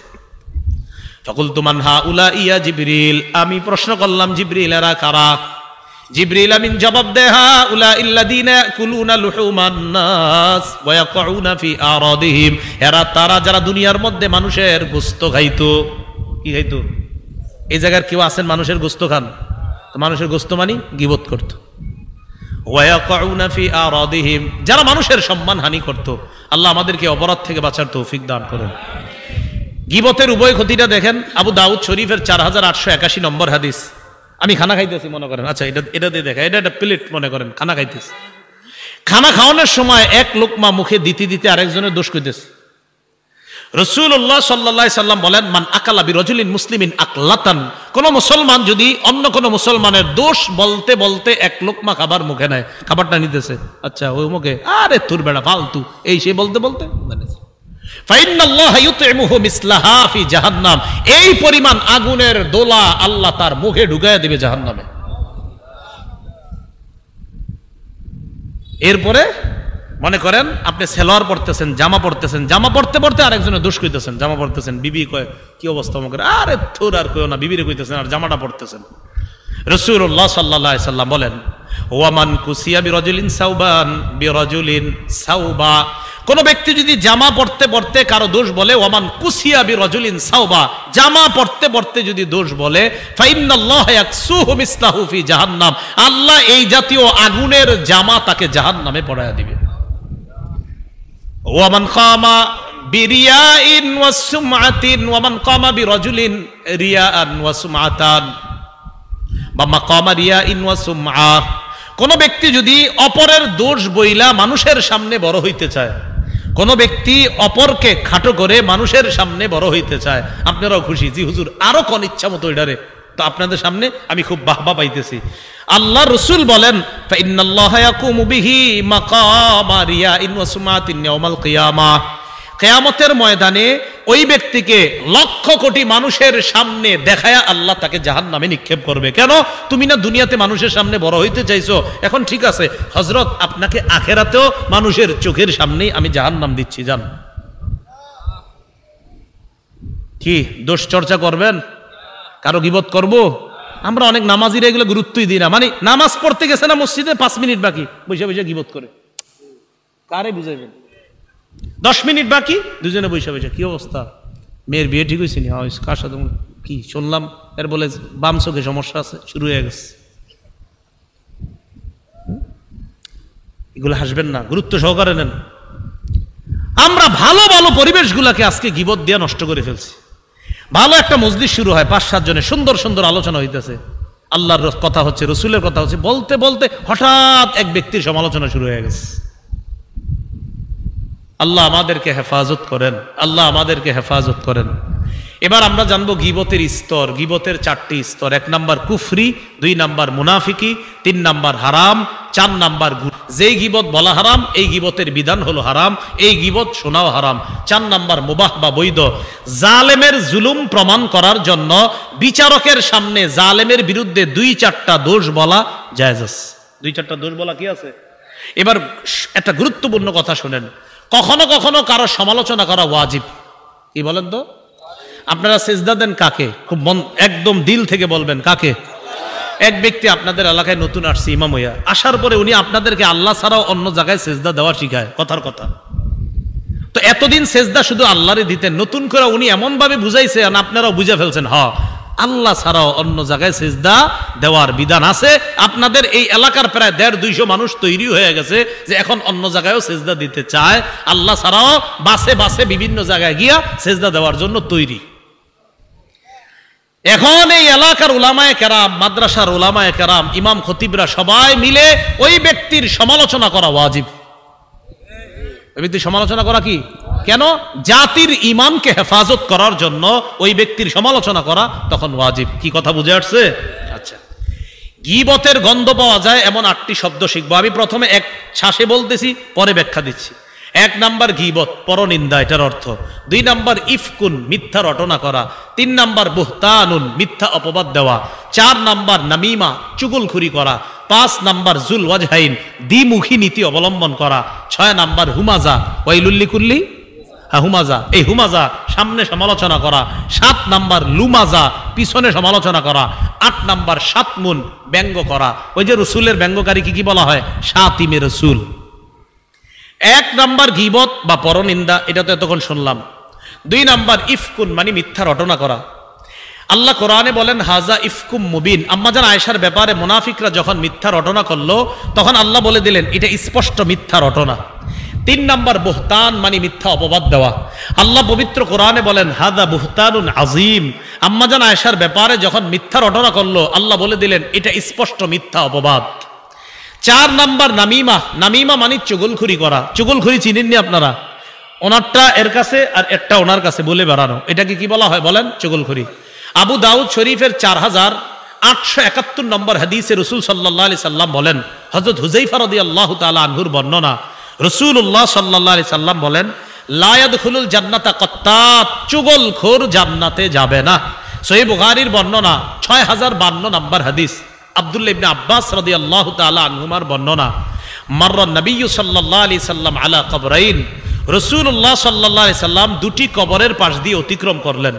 ফাকুলতু মান হাউলা ইয়া জিবরিল, আমি প্রশ্ন করলাম জিবরিল এরা কারা? জিবরিল আমিন জবাব দেয়, হাউলা ইল্লাযিনা ইয়াকুলুনা লুহুমান নাস ওয়া ইয়াকুনা ফি আরাদিহিম, এরা তারা যারা দুনিয়ার মধ্যে মানুষের গোশত খাইতো। কি খাইতো? এই জায়গার কেউ আছেন মানুষের গোশত খান? তো মানুষের গোশত মানে গীবত করত। ওয়া ইয়াকুনা ফি আরাদিহিম, যারা মানুষের সম্মান হানি করত। আল্লাহ আমাদেরকে অপরাধ থেকে বাঁচার তৌফিক দান করেন। গীবতের উভয় ক্ষতিটা দেখেন, আবু দাউদ শরীফের 4881 নম্বর হাদিস। আমি খানা খাইতেছি মনে করেন, আচ্ছা এটা দিয়ে দেখা, এটা একটা প্লেট মনে করেন, খানা খাইতেছি। খানা খাওয়ানোর সময় এক লোকমা মুখে দিতে দিতে আরেকজনের দোষ কইতেছে। রাসূলুল্লাহ সাল্লাল্লাহু আলাইহি সাল্লাম বলেন, মান আকালা বিরাজুলিন মুসলিমিন আকলাতান, কোন মুসলমান যদি অন্য কোন মুসলমানের দোষ বলতে বলতে এক লোকমা খাবার মুখে নেয়, খাবারটা নিতেছে, আচ্ছা ওই মুখে আরে তোর বেড়া ফালতু, এই সে বলতে বলতে ফাইন্নাল্লাহা ইউতইমুহু মিসলাহা ফি জাহান্নাম, এই পরিমাণ আগুনের দোলা আল্লাহ তার মুখে ঢুকায় দিবে জাহান্নামে। এরপরে মনে করেন আপনি সেলোয়ার পড়তেছেন, জামা পড়তেছেন, জামা পড়তে পড়তে আরেকজনের দোষ কইতেছেন, জামা পড়তেছেন, বিবি কয় কি অবস্থা, মনে করে আরে তোর আর কইও না, বিবিরে কইতেছেন আর জামাটা পড়তেছেন। রাসূলুল্লাহ সাল্লাল্লাহু আলাইহি সাল্লাম বলেন, ওয়ামান কুসিয়া বিরাজুলিন সাওবান বিরাজুলিন সাওবা, কোন ব্যক্তি যদি জামা পড়তে পড়তে কারো দোষ বলে, ওয়ামান কুসিয়া বিরাজুলিন সাওবা, জামা পড়তে পড়তে যদি দোষ বলে, ফাইন্নাল্লাহ ইয়াকসুহু মিসলাহু ফি জাহান্নাম, আল্লাহ এই জাতীয় আগুনের জামা তাকে জাহান্নামে পরায়া দিবে। ওয়ামান কামা বিরিয়াইন ওয়া সুমআতিন, ওয়ামান কামা বিরাজুলিন রিয়াআন ওয়া সুমআতান বা মাকামা রিয়াইন ওয়া সুমআ, কোন ব্যক্তি যদি অপরের দোষ বইলা মানুষের সামনে বড় হইতে চায়, কোন ব্যক্তি অপরকে খাটো করে মানুষের সামনে বড় হইতে চায়, আপনারাও খুশি, জি হুজুর আরো কোন ইচ্ছা মতো এটারে, তো আপনাদের সামনে আমি খুব বাহবা পাইতেছি। আল্লাহ রসুল বলেন, ফাইন্নাল্লাহা ইয়াকুমু বিহি মাকামা রিয়াইন ওয়া সুমআতিন ইয়াউমাল কিয়ামাহ, কিয়ামতের ময়দানে ওই ব্যক্তিকে লক্ষ কোটি মানুষের সামনে দেখায়া আল্লাহ তাকে জাহান্নামে নিক্ষেপ করবে। কেন? তুমি না দুনিয়াতে মানুষের সামনে বড় হইতে চাইছো, এখন ঠিক আছে হযরত আপনাকে আখেরাতেও মানুষের চোখের সামনেই আমি জাহান্নাম দিচ্ছি, জান। কি দোষ চর্চা করবেন? কারো গীবত করব? আমরা অনেক নামাজিরা এগুলো গুরুত্বই দিই না, মানে নামাজ পড়তে গেছে না মসজিদে 5 মিনিট বাকি, বসে বসে গীবত করে, কারে বুঝাইবেন? 10 মিনিট বাকি, দুজনে বসে বসে কি অবস্থা, মেয়ের বিয়ে ঠিক হয়েছে নি, কার সাথে কি শুনলাম, এর বলে বাম চোখে সমস্যা আছে, শুরু হয়ে গেছে। এগুলো হাসবেন না, গুরুত্ব সহকারে নেন। আমরা ভালো ভালো পরিবেশগুলোকে আজকে গীবত দিয়ে নষ্ট করে ফেলছি। ভালো একটা মজলিস শুরু হয়, 5-7 জনে সুন্দর সুন্দর আলোচনা হইতেছে, আল্লাহর কথা হচ্ছে, রসুলের কথা হচ্ছে, বলতে বলতে হঠাৎ এক ব্যক্তির সমালোচনা শুরু হয়ে গেছে। আল্লাহ আমাদেরকে হেফাজত করেন, আল্লাহ আমাদেরকে হেফাজত করেন। এবার আমরা জানবো গীবতের স্তর। গীবতের 4টি স্তর। 1 নাম্বার কুফরি, 2 নাম্বার মুনাফিকি, 3 নাম্বার হারাম, 4 নাম্বার গুনাহ। যেই গীবত বলা হারাম, এই গীবতের বিধান হলো হারাম, এই গীবত শোনাও হারাম। 4 নাম্বার মুবাহ বা বৈধ। জালেমের জুলুম প্রমাণ করার জন্য বিচারকের সামনে জালেমের বিরুদ্ধে 2-4টা দোষ বলা জায়েজ আছে। 2-4টা দোষ বলা কি আছে? এবার একটা গুরুত্বপূর্ণ কথা শুনেন, কখনো কখনো কারো সমালোচনা করা ওয়াজিব। কি বলেন তো? আপনারা সিজদা দেন কাকে? খুব একদম দিল থেকে বলবেন কাকে? এক ব্যক্তি আপনাদের এলাকায় নতুন আসছে, ইমাম হইয়া আসার পরে উনি আপনাদেরকে আল্লাহ ছাড়াও অন্য জায়গায় সিজদা দেওয়া শিখায়, কথার কথা। তো এতদিন সিজদা শুধু আল্লাহরে দিতেন, নতুন করে উনি এমন ভাবে বুঝাইছে আর আপনারাও বুঝে ফেলছেন, হ্যাঁ আল্লাহ ছাড়াও অন্য জায়গায় সিজদা দেওয়ার বিধান আছে। আপনাদের এই এলাকার প্রায় 150-200 মানুষ তৈরি হয়ে গেছে যে এখন অন্য জায়গায়ও সিজদা দিতে চায়, আল্লাহ ছাড়াও বাসে বাসে বিভিন্ন জায়গায় গিয়া সিজদা দেওয়ার জন্য তৈরি। এখন এই এলাকার উলামায়ে কেরাম, মাদ্রাসার উলামায়ে কেরাম, ইমাম খতিবরা সবাই মিলে ওই ব্যক্তির সমালোচনা করা ওয়াজিব। ওই ব্যক্তির সমালোচনা করা কি? কেন? জাতির ইমানকে হেফাজত করার জন্য ওই ব্যক্তির সমালোচনা করা তখন ওয়াজিব। কি কথা বুঝে আসছে? আচ্ছা, গীবতের গন্ধ পাওয়া যায় এমন 8টি শব্দ শিখবো। আমি প্রথমে এক শ্বাসে বলতেছি, পরে ব্যাখ্যা দিচ্ছি। 1 নাম্বার গীবত, পরনিন্দা, এটার অর্থ। 2 নাম্বার ইফকুন, মিথ্যা রটনা করা। 3 নাম্বার বুহতানুন, মিথ্যা অপবাদ দেওয়া। 4 নাম্বার নামিমা, চুগলখুরি করা। 5 নাম্বার জুল ওয়াজহাইন, দ্বিমুখী নীতি অবলম্বন করা। 6 নাম্বার হুমাজা, ওয়াইলুল লিকুল্লি হুমাজা, এই হুমাজা সামনে সমালোচনা করা। 7 নাম্বার লুমাজা, পিছনে সমালোচনা করা। 8 নাম্বার শাতমুন, ব্যঙ্গ করা। ওই যে রসুলের ব্যঙ্গকারী কি বলা হয়? শাতিমে রসুল। 1 নাম্বার গীবত বা পরনিন্দা, এটা তো এতক্ষণ শুনলাম। 2 নাম্বার ইফকুন, মানে মিথ্যা রটনা করা। আল্লাহ কোরআনে বলেন হাজা ইফকুম মুবিন। আম্মাজান আয়েশার ব্যাপারে মুনাফিকরা যখন মিথ্যা রটনা করলো তখন আল্লাহ বলে দিলেন এটা স্পষ্ট মিথ্যা রটনা। 3 নাম্বার বুহতান, মানে মিথ্যা অপবাদ দেওয়া। আল্লাহ পবিত্র কোরআনে বলেন হাদা বুহতানুন আজিম। আম্মাজান আয়েশার ব্যাপারে যখন মিথ্যা রটনা করলো আল্লাহ বলে দিলেন এটা স্পষ্ট মিথ্যা অপবাদ। 4 নাম্বার নামিমা, নামিমা মানে চুগলখুরি করা। চুগলখুরি চিনেননি আপনারা? ওনারটা এর কাছে আর একটা ওনার কাছে বলে বেড়ানো, এটাকে কি বলা হয় বলেন? চুগলখুরি। আবু দাউদ শরীফের 4871 নম্বর হাদিসে রাসূল সাল্লাল্লাহু আলাইহি সাল্লাম বলেন, হযরত হুযায়ফা রাদিয়াল্লাহু তাআলা আনহুর বর্ণনা, রাসূলুল্লাহ সাল্লাল্লাহু আলাইহি সাল্লাম বলেন লা ইয়াদখুলুল জান্নাতা কাত্তাত, চুগলখোর জান্নাতে যাবে না। সহিহ বুখারীর বর্ণনা 6052 নম্বর হাদিস। আব্দুল্লাহ ইবনে আব্বাস রাদিয়াল্লাহু তাআলা আনহুমার বর্ণনা, মাররা নবী সাল্লাল্লাহু আলাইহি সাল্লাম আলা কবরাইন, রাসূলুল্লাহ সাল্লাল্লাহু আলাইহি সাল্লাম 2টি কবরের পাশ দিয়ে অতিক্রম করলেন।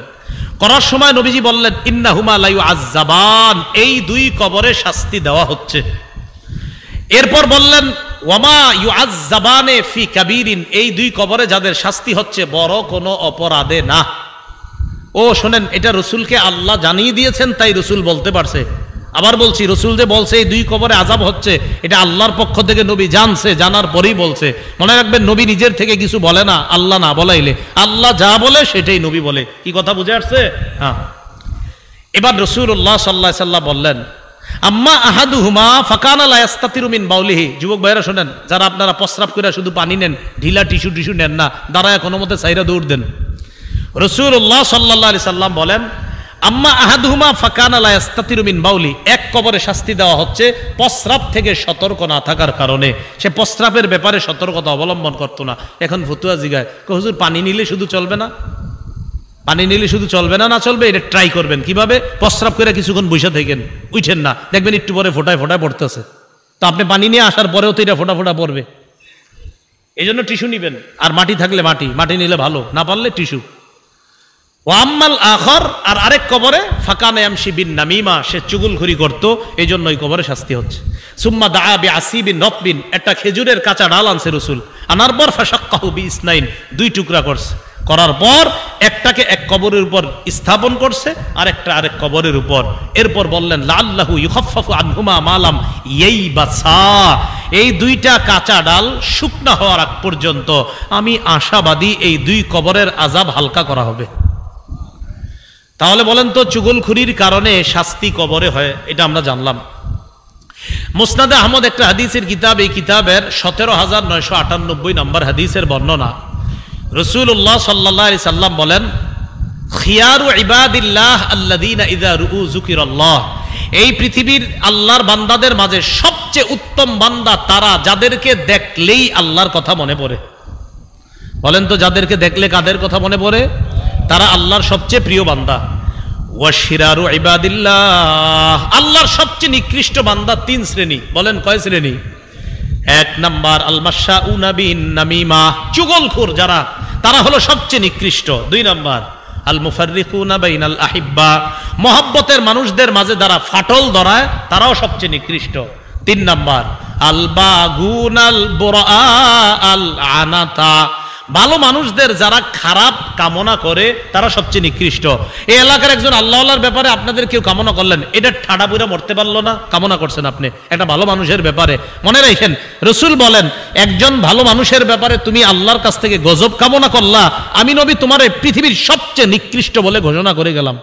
করার সময় নবীজি বললেন ইন্নাহুমা লা ইউআযযাবান, এই দুই কবরে শাস্তি দেওয়া হচ্ছে। এরপর বললেন ওয়ামা ইউআযযাবানে ফি কাবীরিন, এই দুই কবরে যাদের শাস্তি হচ্ছে বড় কোনো অপরাধে না। ও শোনেন, এটা রসুলকে আল্লাহ জানিয়ে দিয়েছেন, তাই রসুল বলতে পারছে। আবার বলছি, রসুল যে বলছে এই দুই কবরে আযাব হচ্ছে, এটা আল্লাহর পক্ষ থেকে নবী জানছে, জানার পরেই বলছে। মনে রাখবেন, নবী নিজের থেকে কিছু বলে না, আল্লাহ না বলাইলে। আল্লাহ যা বলে সেটাই নবী বলে। কি কথা বুঝে আসছে? হ্যাঁ। এবার রাসূলুল্লাহ সাল্লাল্লাহু আলাইহি ওয়াসাল্লাম বললেন আম্মা আহাদুহুমা ফাকানা লা ইস্তাতিরু মিন বাউলিহি। যুবক ভাইরা শোনেন, যারা আপনারা প্রস্রাব করে শুধু পানি নেন, ঢিলা টিস্যু নেন না, দাঁড়ায় কোনো মতে সাইরা দৌড় দেন। রাসূলুল্লাহ সাল্লাল্লাহু আলাইহি সাল্লাম বলেন আম্মা আহাদুহুমা ফাকানা লা ইস্তাতিরু মিন বাউলি, এক কবরে শাস্তি দেওয়া হচ্ছে প্রস্রাব থেকে সতর্ক না থাকার কারণে। সে প্রস্রাবের ব্যাপারে সতর্কতা অবলম্বন করতো না। এখন ফতুয়া জিগায়, হুজুর পানি নিলে শুধু চলবে না? পানি নিলে শুধু চলবে না, না চলবে, এটা ট্রাই করবেন। কিভাবে? প্রস্রাব করে কিছুক্ষণ বসে থাকেন, উঠেন না, দেখবেন একটু পরে ফোটায় ফোটায় পড়তেছে। তো আপনি পানি নিয়ে আসার পরেও তো এটা ফোটা ফোটা পড়বে। এই জন্য টিস্যু নিবেন, আর মাটি থাকলে মাটি নিলে ভালো, না পারলে টিস্যু। ওয়াম্মাল আখর, আর আরেক কবরে ফাকানা ইয়ামশি বিন নামিমা, সে চুগলখড়ি করতো, এই জন্য ওই কবরে শাস্তি হচ্ছে। সুম্মা দাআ বিআসিবিন নতবিন, একটা খেজুরের কাঁচা ডাল আনছে রাসূল, আনার পর ফাশাক্কাহু বিইসনাইন, দুই টুকরা করছে, করার পর একটাকে এক কবরের উপর স্থাপন করছে, আর একটা আরেক কবরের উপর। এরপর বললেন লাআল্লাহু ইউখাফফাফু আনহুমা মালাম ইয়াইবাসা, এই দুইটা কাঁচা ডাল শুকনা হওয়ার আগ পর্যন্ত আমি আশাবাদী এই দুই কবরের আযাব হালকা করা হবে। তাহলে বলেন তো, চুগলখুরির কারণে শাস্তি কবরে হয়, এটা আমরা জানলাম। মুসনাদে আহমদ একটা হাদিসের কিতাব, এই কিতাবের 17,998 নম্বর হাদিসের বর্ণনা। রাসূলুল্লাহ সাল্লাল্লাহু আলাইহি সাল্লাম বলেন খিয়ারু ইবাদিল্লাহ আল্লাযীনা ইযা রুউ যুকিরাল্লাহ, এই পৃথিবীর আল্লাহর বান্দাদের মাঝে সবচেয়ে উত্তম বান্দা তারা যাদেরকে দেখলেই আল্লাহর কথা মনে পড়ে। বলেন তো, যাদেরকে দেখলে কাদের কথা মনে পড়ে? তারা আল্লাহর সবচেয়ে প্রিয় বান্দা। ওয়াশিরারু ইবাদিল্লাহ, আল্লাহর সবচেয়ে নিকৃষ্ট বান্দা তিন শ্রেণী। বলেন কয় শ্রেণী? এক নাম্বার আল মাশাউনা বিন নামিমা, চুগলখোর যারা, তারা হলো সবচেয়ে নিকৃষ্ট। দুই নাম্বার আল মুফাররিকুনা বাইনাল আহিব্বা, মহব্বতের মানুষদের মাঝে যারা ফাটল ধরায়, তারাও সবচেয়ে নিকৃষ্ট। তিন নাম্বার আল বাগুনাল বুরা আল আনাতা, ভালো মানুষদের যারা খারাপ কামনা করে তারা সবচেয়ে নিকৃষ্ট। এই এলাকার একজন আল্লাহর ব্যাপারে আপনাদের কেউ কামনা করলেন, এটা ঠাডা পুরা মরতে পারলো না, কামনা করছেন আপনি একটা ভালো মানুষের ব্যাপারে। মনে রাখেন, রাসূল বলেন একজন ভালো মানুষের ব্যাপারে তুমি আল্লাহর কাছ থেকে গজব কামনা করলা, আমি নবী তোমার পৃথিবীর সবচেয়ে নিকৃষ্ট বলে ঘোষণা করে গেলাম।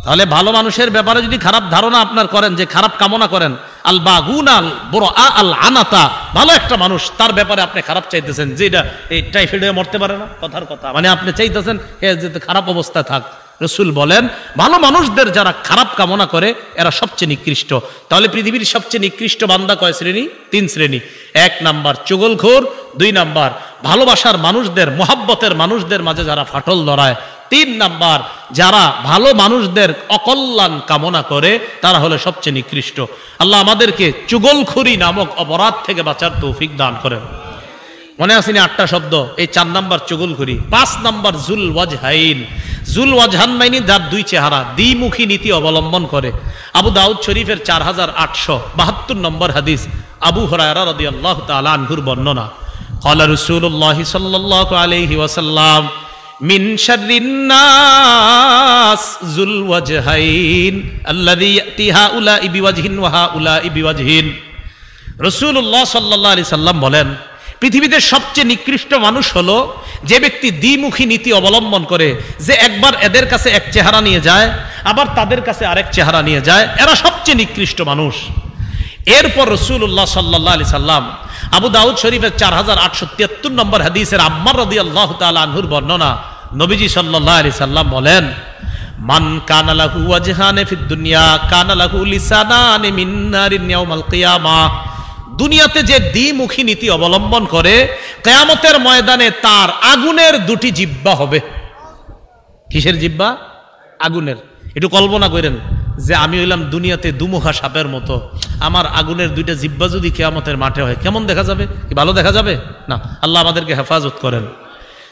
তাহলে ভালো মানুষের ব্যাপারে যদি খারাপ ধারণা আপনার করেন, যে খারাপ কামনা করেন, আল বাগুনাল বুরা আল আনাতা, ভালো একটা মানুষ, তার ব্যাপারে আপনি খারাপ চাইতেছেন, যে এটা এই টাইফয়েড হয়ে মরতে পারে না, কথার কথা, মানে আপনি চাইতেছেন যে খারাপ অবস্থায় থাক। রাসূল বলেন ভালো মানুষদের যারা খারাপ কামনা করে এরা সবচেয়ে নিকৃষ্ট। তাহলে পৃথিবীর সবচেয়ে নিকৃষ্ট বান্দা কয় শ্রেণী? তিন শ্রেণী। এক নাম্বার চুগলখোর, দুই নাম্বার ভালোবাসার মানুষদের, মহব্বতের মানুষদের মাঝে যারা ফাটল ধরায়, তিন নাম্বার যারা ভালো মানুষদের অকল্যাণ কামনা করে, তারা হলো সবচেয়ে নিকৃষ্ট। আল্লাহ আমাদেরকে চুগলখুরি নামক অপরাধ থেকে বাঁচার তৌফিক দান করেন। মনে আসেনি 8টা শব্দ? এই 4 নাম্বার চুগলখুরি। 5 নাম্বার জুল ওয়াজহাইন, জুল ওয়াজহান মাইনি যার দুই চেহারা, দ্বিমুখী নীতি অবলম্বন করে। আবু দাউদ শরীফের 4872 নম্বর হাদিস, আবু হুরায়রা রাদিয়াল্লাহু তাআলা আনহুর বর্ণনা। ক্বালা রাসূলুল্লাহ সাল্লাল্লাহু আলাইহি ওয়াসাল্লাম মিন শাররিন নাস জুল ওয়াজহাইন আল্লাযী ইয়াতি হাউলাই বিওয়াজহিন ওয়া হাউলাই বিওয়াজহিন। রাসূলুল্লাহ সাল্লাল্লাহু আলাইহি সাল্লাম বলেন পৃথিবীতে সবচেয়ে নিকৃষ্ট মানুষ হলো যে ব্যক্তি দ্বিমুখী নীতি অবলম্বন করে, যে একবার এদের কাছে এক চেহারা নিয়ে যায়, আবার তাদের কাছে আরেক চেহারা নিয়ে যায়, এরা সবচেয়ে নিকৃষ্ট মানুষ। এরপর রাসূলুল্লাহ সাল্লাল্লাহু আলাইহি সাল্লাম আবু দাউদ শরীফের 4873 নম্বর হাদিসের আম্মার রাদিয়াল্লাহু তাআলা আনহুর বর্ণনা, নবীজি সাল্লাল্লাহু আলাইহি সাল্লাম বলেন মান কানা লাহু ওয়াজহানে ফিদ দুনিয়া কানা লাহু লিসানানি মিন নারিন ইয়াউমাল কিয়ামাহ। দুনিয়াতে যে দ্বিমুখী নীতি অবলম্বন করে, কিয়ামতের ময়দানে তার আগুনের দুটি জিহ্বা হবে। কিসের জিহ্বা? আগুনের। একটু কল্পনা করেন যে আমি হইলাম দুনিয়াতে দুমুখা সাপের মতো, আমার আগুনের দুইটা জিহ্বা যদি কিয়ামতের মাঠে হয়, কেমন দেখা যাবে? কি ভালো দেখা যাবে? না। আল্লাহ আমাদেরকে হেফাজত করেন।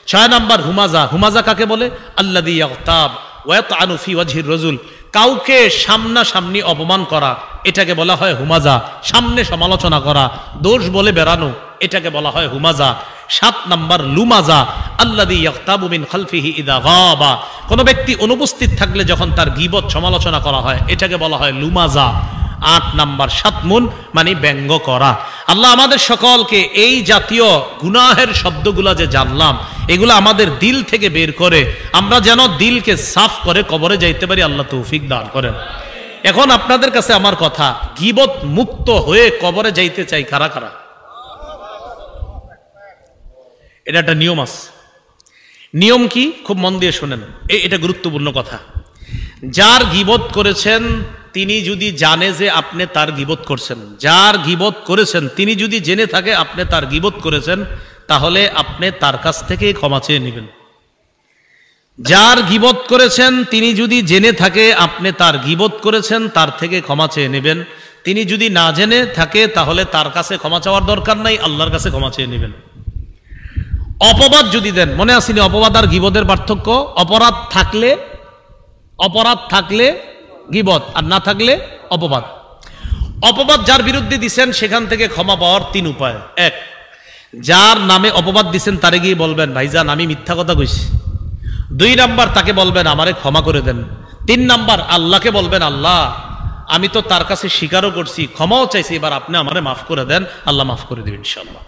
6 নাম্বার হুমাজা। হুমাজা কাকে বলে? আল্লাযী ইয়াগতাব ওয়া ইয়াতআনু ফি ওয়াজহির রাজুল, কাউকে সামনাসামনি অপমান করা, এটাকে বলা হয় হুমাজা। সামনে সমালোচনা করা, দোষ বলে বেড়ানো, এটাকে বলা হয় হুমাজা। 7 নাম্বার লুমাজা, আল্লাযী ইয়াগতাবু মিন খালফিহি ইযা গাবা, কোন ব্যক্তি অনুপস্থিত থাকলে যখন তার গীবত সমালোচনা করা হয়, এটাকে বলা হয় লুমাজা। 8 নাম্বার শাতমুন, মানে ব্যঙ্গ করা। আল্লাহ আমাদের সকলকে এই জাতীয় গুনাহের শব্দগুলা যে জানলাম, এগুলো আমাদের দিল থেকে বের করে আমরা যেন দিলকে সাফ করে কবরে যাইতে পারি, আল্লাহ তৌফিক দান করেন। এখন আপনাদের কাছে আমার কথা, গীবত মুক্ত হয়ে কবরে যাইতে চাই কারা কারা? এটা একটা নিয়ম আছে। নিয়ম কি? খুব মন দিয়ে শোনেন, এটা গুরুত্বপূর্ণ কথা। যার গীবত করেছেন তিনি যদি জানে যে আপনি তার গীবত করছেন, যার গীবত করেছেন তিনি যদি জেনে থাকে আপনি তার গীবত করেছেন, তাহলে আপনি তার কাছ থেকে ক্ষমা চেয়ে নেবেন। যার গীবত করেছেন তিনি যদি জেনে থাকে আপনি তার গীবত করেছেন, তার থেকে ক্ষমা চেয়ে নেবেন। তিনি যদি না জেনে থাকে তাহলে তার কাছে ক্ষমা চাওয়ার দরকার নাই, আল্লাহর কাছে ক্ষমা চেয়ে নেবেন। অপবাদ যদি দেন, মনে আসেনি অপবাদ আর গীবতের পার্থক্য? অপরাধ থাকলে গীবত, আর না থাকলে অপবাদ। অপবাদ যার বিরুদ্ধে দিছেন সেখান থেকে ক্ষমা পাওয়ার 3 উপায়। 1, যার নামে অপবাদ দিছেন তারে গিয়ে বলবেন, ভাইজান আমি মিথ্যা কথা কইছি। 2 নাম্বার, তাকে বলবেন আমারে ক্ষমা করে দেন। 3 নাম্বার, আল্লাহকে বলবেন, আল্লাহ আমি তো তার কাছে স্বীকারও করছি, ক্ষমাও চাইছি, এবার আপনি আমারে মাফ করে দেন, আল্লাহ মাফ করে দিবেন ইনশাআল্লাহ।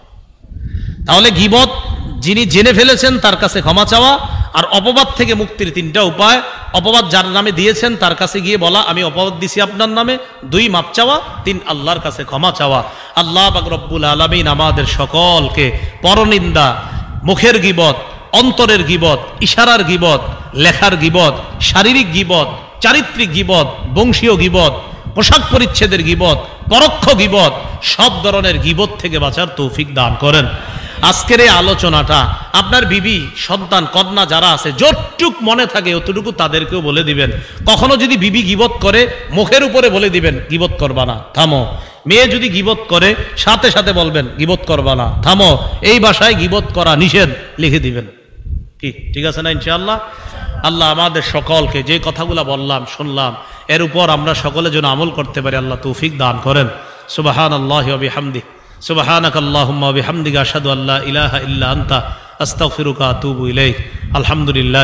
তাহলে গীবত যিনি জেনে ফেলেছেন তার কাছে ক্ষমা চাওয়া, আর অপবাদ থেকে মুক্তির 3টা উপায়। অপবাদ যার নামে দিয়েছেন তার কাছে গিয়ে বলা, আমি অপবাদ দিছি আপনার নামে। 2, মাপ চাওয়া। 3, আল্লাহর কাছে ক্ষমা চাওয়া। আল্লাহ পাক রব্বুল আলামিন আমাদের সকলকে পরনিন্দা, মুখের গীবত, অন্তরের গীবত, ইশারার গীবত, লেখার গীবত, শারীরিক গীবত, চারিত্রিক গীবত, বংশীয় গীবত, পোশাক পরিচ্ছেদের গীবত, পরোক্ষ গীবত, সব ধরনের গীবত থেকে বাঁচার তৌফিক দান করেন। আজকের এই আলোচনাটা আপনার বিবি, সন্তান, কন্যা যারা আছে, যতটুক মনে থাকে অতটুকু তাদেরকেও বলে দিবেন। কখনো যদি বিবি গীবত করে মুখের উপরে বলে দিবেন গীবত করবা না, থামো। মেয়ে যদি গীবত করে সাথে সাথে বলবেন গীবত করবা না, থামো। এই ভাষায় গীবত করা নিষেধ লিখে দিবেন। কি ঠিক আছে না ইনশাআল্লাহ? আল্লাহ আমাদের সকলকে যে কথাগুলো বললাম শুনলাম এর উপর আমরা সকলে যেন আমল করতে পারি, আল্লাহ তৌফিক দান করেন। সুবহানাল্লাহি ওয়া বিহামদিহি, সুবহানাকাল্লাহুম্মা ওয়া বিহামদিকা আশহাদু আল্লা ইলাহা ইল্লা আনতা আস্তাগফিরুকা ওয়া আতুবু ইলাইক। আলহামদুলিল্লাহ।